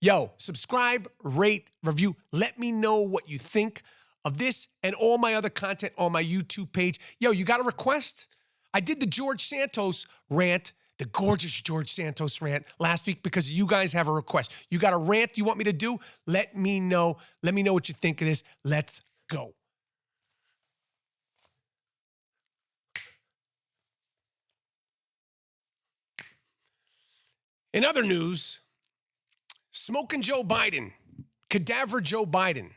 Yo, subscribe, rate, review. Let me know what you think of this and all my other content on my YouTube page. Yo, you got a request? I did the George Santos rant, the gorgeous George Santos rant last week because you guys have a request. You got a rant you want me to do? Let me know. Let me know what you think of this. Let's go. In other news, Smoking Joe Biden, Cadaver Joe Biden,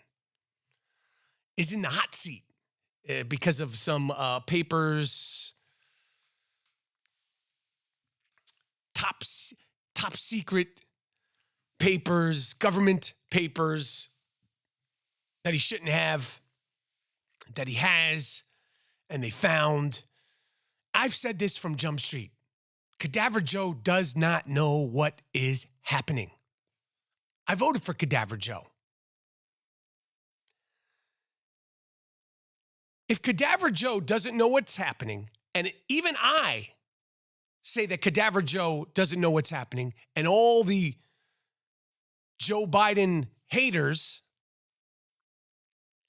is in the hot seat because of some papers, top secret papers, government papers that he shouldn't have, that he has, and they found. I've said this from Jump Street. Cadaver Joe does not know what is happening. I voted for Cadaver Joe. If Cadaver Joe doesn't know what's happening, and even I say that Cadaver Joe doesn't know what's happening, and all the Joe Biden haters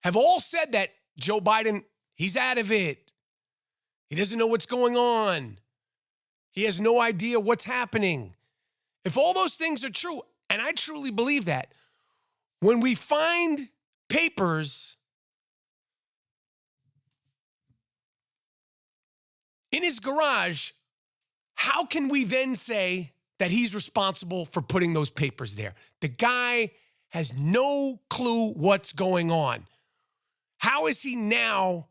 have all said that Joe Biden, he's out of it. He doesn't know what's going on. He has no idea what's happening. If all those things are true, and I truly believe that, when we find papers in his garage, how can we then say that he's responsible for putting those papers there? The guy has no clue what's going on. How is he now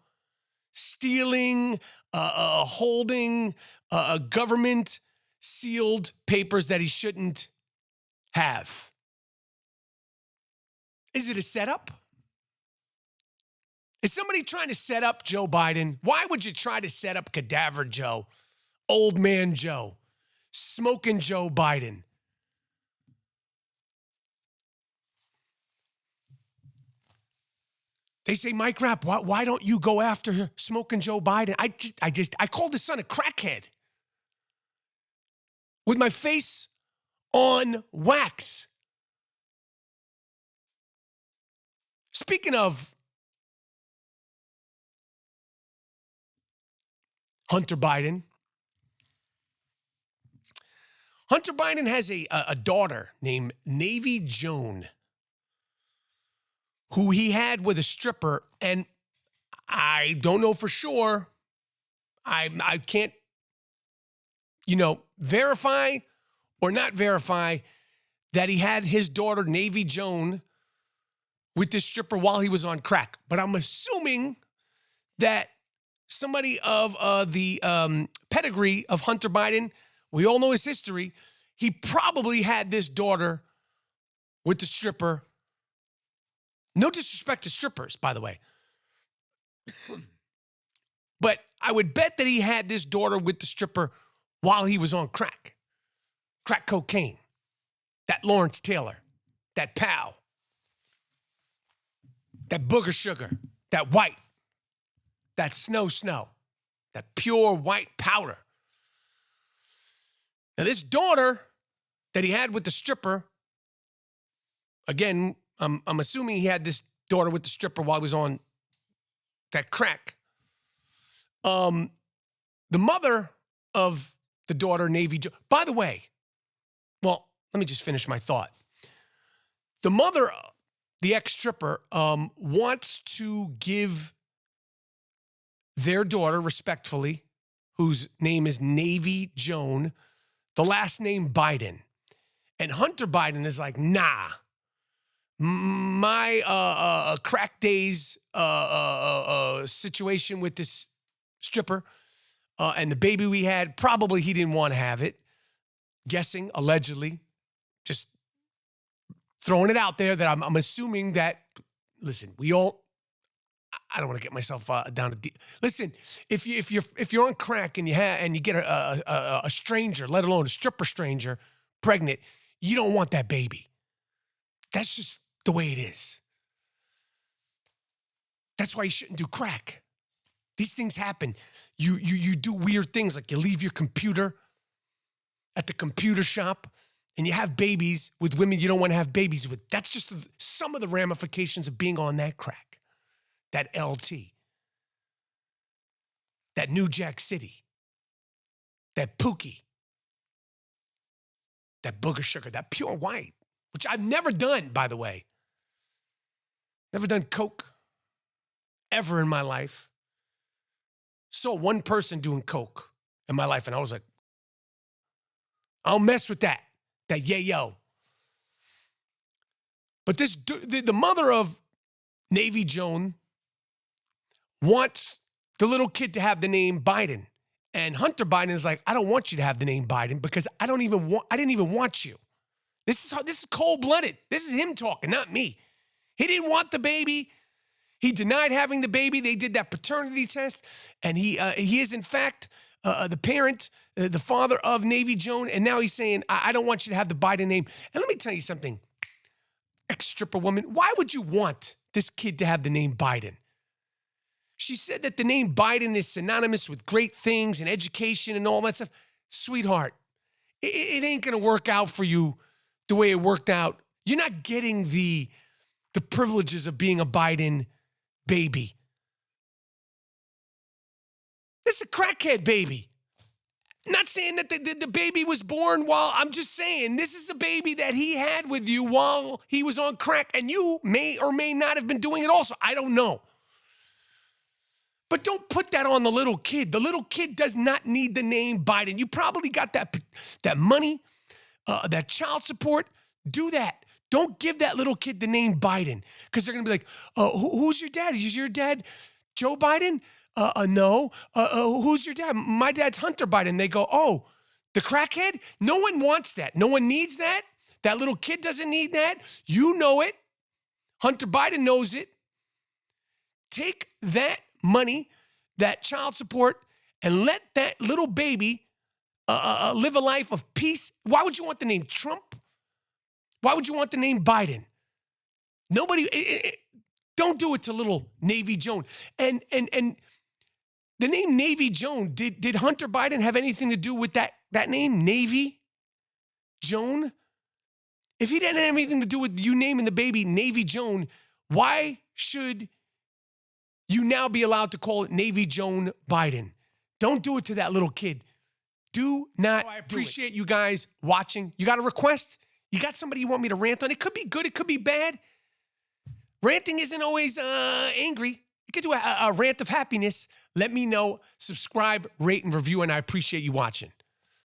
stealing, holding government sealed papers that he shouldn't have? Is it a setup? Is somebody trying to set up Joe Biden? Why would you try to set up Cadaver Joe, Old Man Joe, Smoking Joe Biden? They say, Mike Rapp, why don't you go after Smoking Joe Biden? I called his son a crackhead with my face on wax. Speaking of Hunter Biden, Hunter Biden has a daughter named Navy Joan, who he had with a stripper, and I don't know for sure. I can't, verify or not verify that he had his daughter, Navy Joan, with this stripper while he was on crack. But I'm assuming that somebody of the pedigree of Hunter Biden, we all know his history, he probably had this daughter with the stripper. No disrespect to strippers, by the way. But I would bet that he had this daughter with the stripper while he was on crack cocaine, that Lawrence Taylor, that Pow, that Booger Sugar, that white, that snow, that pure white powder. Now, this daughter that he had with the stripper, again, I'm assuming he had this daughter with the stripper while he was on that crack. The mother of the daughter, Navy Joe, by the way, well, let me just finish my thought. The mother, the ex-stripper, wants to give their daughter, respectfully, whose name is Navy Joan, the last name Biden. And Hunter Biden is like, nah. My crack days situation with this stripper and the baby we had, probably he didn't want to have it. Guessing, allegedly, just throwing it out there that I'm assuming that, listen, we all, I don't want to get myself down to listen, if you're on crack and you get a stranger, let alone a stripper stranger, pregnant, you don't want that baby. That's just the way it is. That's why you shouldn't do crack. These things happen. You do weird things, like you leave your computer at the computer shop and you have babies with women you don't want to have babies with. That's just some of the ramifications of being on that crack, that LT, that New Jack City, that Pookie, that booger sugar, that pure white, which I've never done, by the way. Never done coke ever in my life. Saw one person doing coke in my life, and I was like, I don't mess with that yayo. But the mother of Navy Joan wants the little kid to have the name Biden. And Hunter Biden is like, I don't want you to have the name Biden because I didn't even want you. This is cold-blooded. This is him talking, not me. He didn't want the baby. He denied having the baby. They did that paternity test, and he is in fact the parent, the father of Navy Joan, and now he's saying, I don't want you to have the Biden name. And let me tell you something, ex-stripper woman, why would you want this kid to have the name Biden? She said that the name Biden is synonymous with great things and education and all that stuff. Sweetheart, it ain't going to work out for you the way it worked out. You're not getting the privileges of being a Biden baby. This is a crackhead baby. Not saying that the baby was born while, I'm just saying this is a baby that he had with you while he was on crack, and you may or may not have been doing it also. I don't know. But don't put that on the little kid. The little kid does not need the name Biden. You probably got that money, that child support. Do that. Don't give that little kid the name Biden, because they're going to be like, who's your dad? Is your dad Joe Biden? No. Who's your dad? My dad's Hunter Biden. They go, oh, the crackhead? No one wants that. No one needs that. That little kid doesn't need that. You know it. Hunter Biden knows it. Take that money, that child support, and let that little baby live a life of peace. Why would you want the name Trump? Why would you want the name Biden? Nobody, don't do it to little Navy Joan. And the name Navy Joan, did Hunter Biden have anything to do with that name, Navy Joan? If he didn't have anything to do with you naming the baby Navy Joan, why should you now be allowed to call it Navy Joan Biden? Don't do it to that little kid. Do not. I appreciate you guys watching. You got a request? You got somebody you want me to rant on? It could be good. It could be bad. Ranting isn't always angry. You could do a rant of happiness. Let me know. Subscribe, rate, and review, and I appreciate you watching.